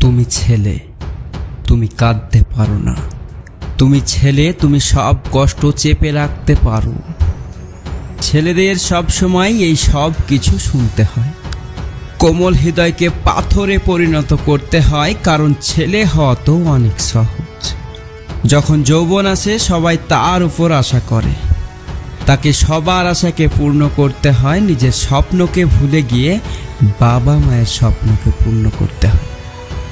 তুমি ছেলে, তুমি কাঁদতে পারো না। তুমি ছেলে, তুমি সব কষ্ট চেপে রাখতে পারো। ছেলেদের সব সময় এই সব কিছু শুনতে হয়। কোমল হৃদয়কে পাথরে পরিণত করতে হয়, কারণ ছেলে হওয়া তো অনেক সহজ। যখন যৌবন আসে সবাই তার উপর আশা করে, তাকে সবার আশাকে পূর্ণ করতে হয়। নিজের স্বপ্নকে ভুলে গিয়ে বাবা মায়ের স্বপ্নকে পূর্ণ করতে হয়,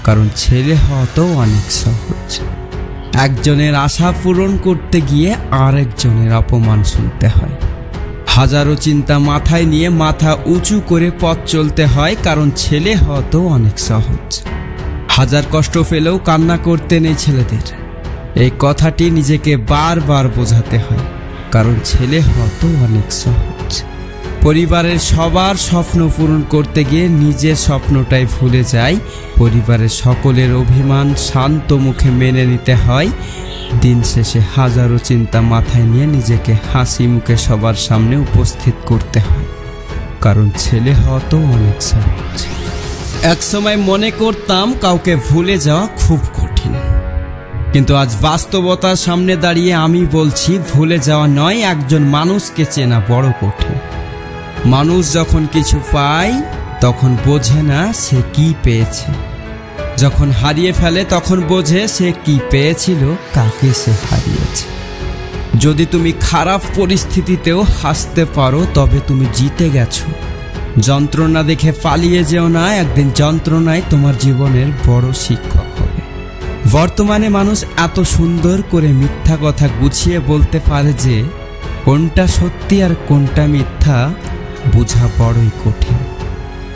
কারণ ছেলে হওয়া তো অনেক সহজ। একজনের আশা পূরণ করতে গিয়ে আরেকজনের অপমান শুনতে হয়। হাজারো চিন্তা মাথায় নিয়ে মাথা উঁচু করে পথ চলতে হয়, কারণ ছেলে হওয়া তো অনেক সহজ। হাজার কষ্ট পেলেও কান্না করতে নেই ছেলেদের, এই কথাটি নিজেকে বারবার বোঝাতে হয়, কারণ ছেলে হওয়া তো অনেক সহজ। পরিবারের সবার স্বপ্ন পূরণ করতে গিয়ে নিজের স্বপ্নটাই ভুলে যায়। পরিবারের সকলের অভিমান শান্ত মুখে মেনে নিতে হয়। দিন শেষে হাজারো চিন্তা মাথায় নিয়ে নিজেকে হাসি মুখে সবার সামনে উপস্থিত করতে হয়, কারণ ছেলে হওয়া তো অনেক সহজ। একসময় মনে করতাম কাউকে ভুলে যাওয়া খুব কঠিন, কিন্তু আজ বাস্তবতার সামনে দাঁড়িয়ে আমি বলছি ভুলে যাওয়া নয়, একজন মানুষকে চেনা বড় কঠিন। মানুষ যখন কিছু পায় তখন বোঝে না সে কি পেয়েছে, যখন হারিয়ে ফেলে তখন বোঝে সে কি পেয়েছিল, কাকে সে হারিয়েছে। যদি তুমি খারাপ পরিস্থিতিতেও হাসতে পারো তবে তুমি জিতে গেছো। যন্ত্রণা দেখে পালিয়ে যেও না, একদিন যন্ত্রণায় তোমার জীবনের বড় শিক্ষক হবে। বর্তমানে মানুষ এত সুন্দর করে মিথ্যা কথা গুছিয়ে বলতে পারে যে কোনটা সত্যি আর কোনটা মিথ্যা বোঝা বড়ই কঠিন।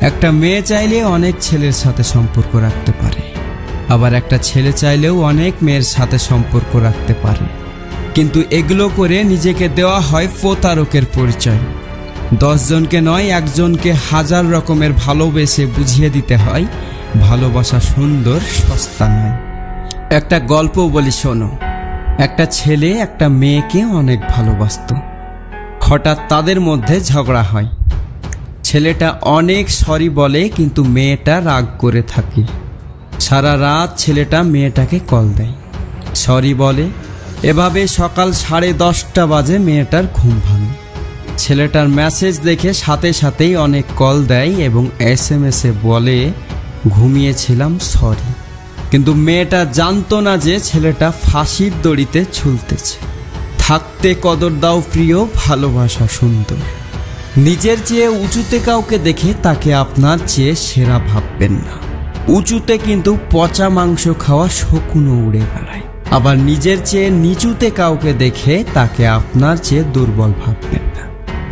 একটা মেয়ে চাইলে অনেক ছেলের সাথে সম্পর্ক রাখতে পারে, আবার একটা ছেলে চাইলেও অনেক মেয়ের সাথে সম্পর্ক রাখতে পারে, কিন্তু এগুলো করে নিজেকে দেওয়া হয় প্রতারকের পরিচয়। 10 জনকে নয়, একজনকে হাজার রকমের ভালোবেসে বুঝিয়ে দিতে হয় ভালোবাসা সুন্দর, সস্তা নয়। একটা গল্প বলি শোনো। একটা ছেলে একটা মেয়েকে অনেক ভালোবাসত। হঠাৎ তাদের মধ্যে ঝগড়া হয়। ছেলেটা অনেক সরি বলে, কিন্তু মেয়েটা রাগ করে থাকে। সারা রাত ছেলেটা মেয়েটাকে কল দেয়, সরি বলে। এভাবে সকাল 10:30 বাজে মেয়েটার ঘুম ভাঙে। ছেলেটার মেসেজ দেখে সাথে সাথেই অনেক কল দেয় এবং SMS-এ বলে ঘুমিয়েছিলাম, সরি। কিন্তু মেয়েটা জানতো না যে ছেলেটা ফাঁসির দড়িতে ঝুলতেছে। থাকতে কদর দাও প্রিয়, ভালোবাসা সুন্দর। নিজের চেয়ে উঁচুতে কাউকে দেখে তাকে আপনার চেয়ে সেরা ভাববেন না। উঁচুতে কিন্তু পচা মাংস খাওয়া শকুনও উড়ে বেড়ায়। আবার নিজের চেয়ে নিচুতে কাউকে দেখে তাকে আপনার চেয়ে দুর্বল ভাববেন না।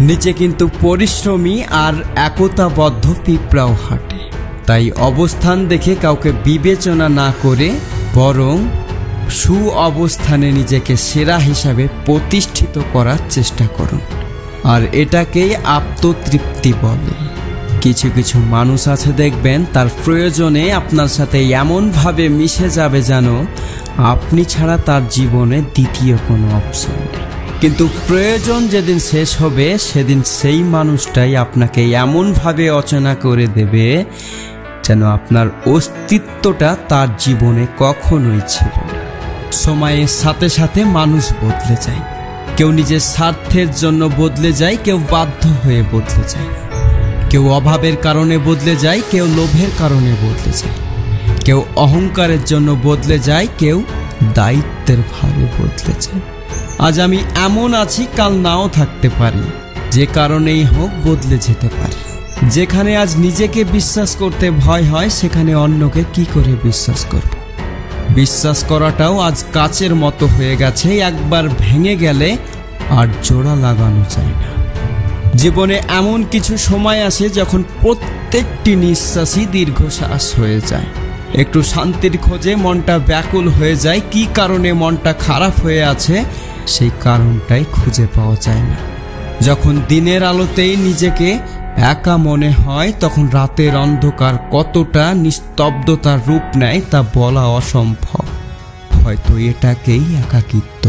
নিচে কিন্তু পরিশ্রমী আর একতাবদ্ধ পিঁপড়াও হাঁটে। তাই অবস্থান দেখে কাউকে বিবেচনা না করে বরং অবস্থানে নিজেকে সেরা হিসাবে প্রতিষ্ঠিত করার চেষ্টা করুন, আর এটাকেই আত্মতৃপ্তি বলে। কিছু কিছু মানুষ আছে দেখবেন তার প্রয়োজনে আপনার সাথে এমনভাবে মিশে যাবে যেন আপনি ছাড়া তার জীবনে দ্বিতীয় কোনো অপশন নেই। কিন্তু প্রয়োজন যেদিন শেষ হবে সেদিন সেই মানুষটাই আপনাকে এমনভাবে অচেনা করে দেবে যেন আপনার অস্তিত্বটা তার জীবনে কখনোই ছিল না। সময়ের সাথে সাথে মানুষ বদলে যায়। কেউ নিজের স্বার্থের জন্য বদলে যায়, কেউ বাধ্য হয়ে বদলে যায়, কেউ অভাবের কারণে বদলে যায়, কেউ লোভের কারণে বদলে যায়, কেউ অহংকারের জন্য বদলে যায়, কেউ দায়িত্বের ভারে বদলে যায়। আজ আমি এমন আছি, কাল নাও থাকতে পারি। যে কারণেই হোক বদলে যেতে পারি। যেখানে আজ নিজেকে বিশ্বাস করতে ভয় হয়, সেখানে অন্যকে কি করে বিশ্বাস করব? বিশ্বাস করাটাও আজ কাচের মতো হয়ে গেছে, একবার ভেঙে গেলে আর জোড়া লাগানো যায় না। জীবনে এমন কিছু সময় আসে যখন প্রত্যেকটি নিঃশ্বাসই দীর্ঘশ্বাস হয়ে যায়। একটু শান্তির খোঁজে মনটা ব্যাকুল হয়ে যায়। কি কারণে মনটা খারাপ হয়ে আছে সেই কারণটাই খুঁজে পাওয়া যায় না। যখন দিনের আলোতেই নিজেকে একা মনে হয়, তখন রাতের অন্ধকার কতটা নিস্তব্ধতার রূপ নেয় তা বলা অসম্ভব। হয়তো এটাকেই একাকিত্ব।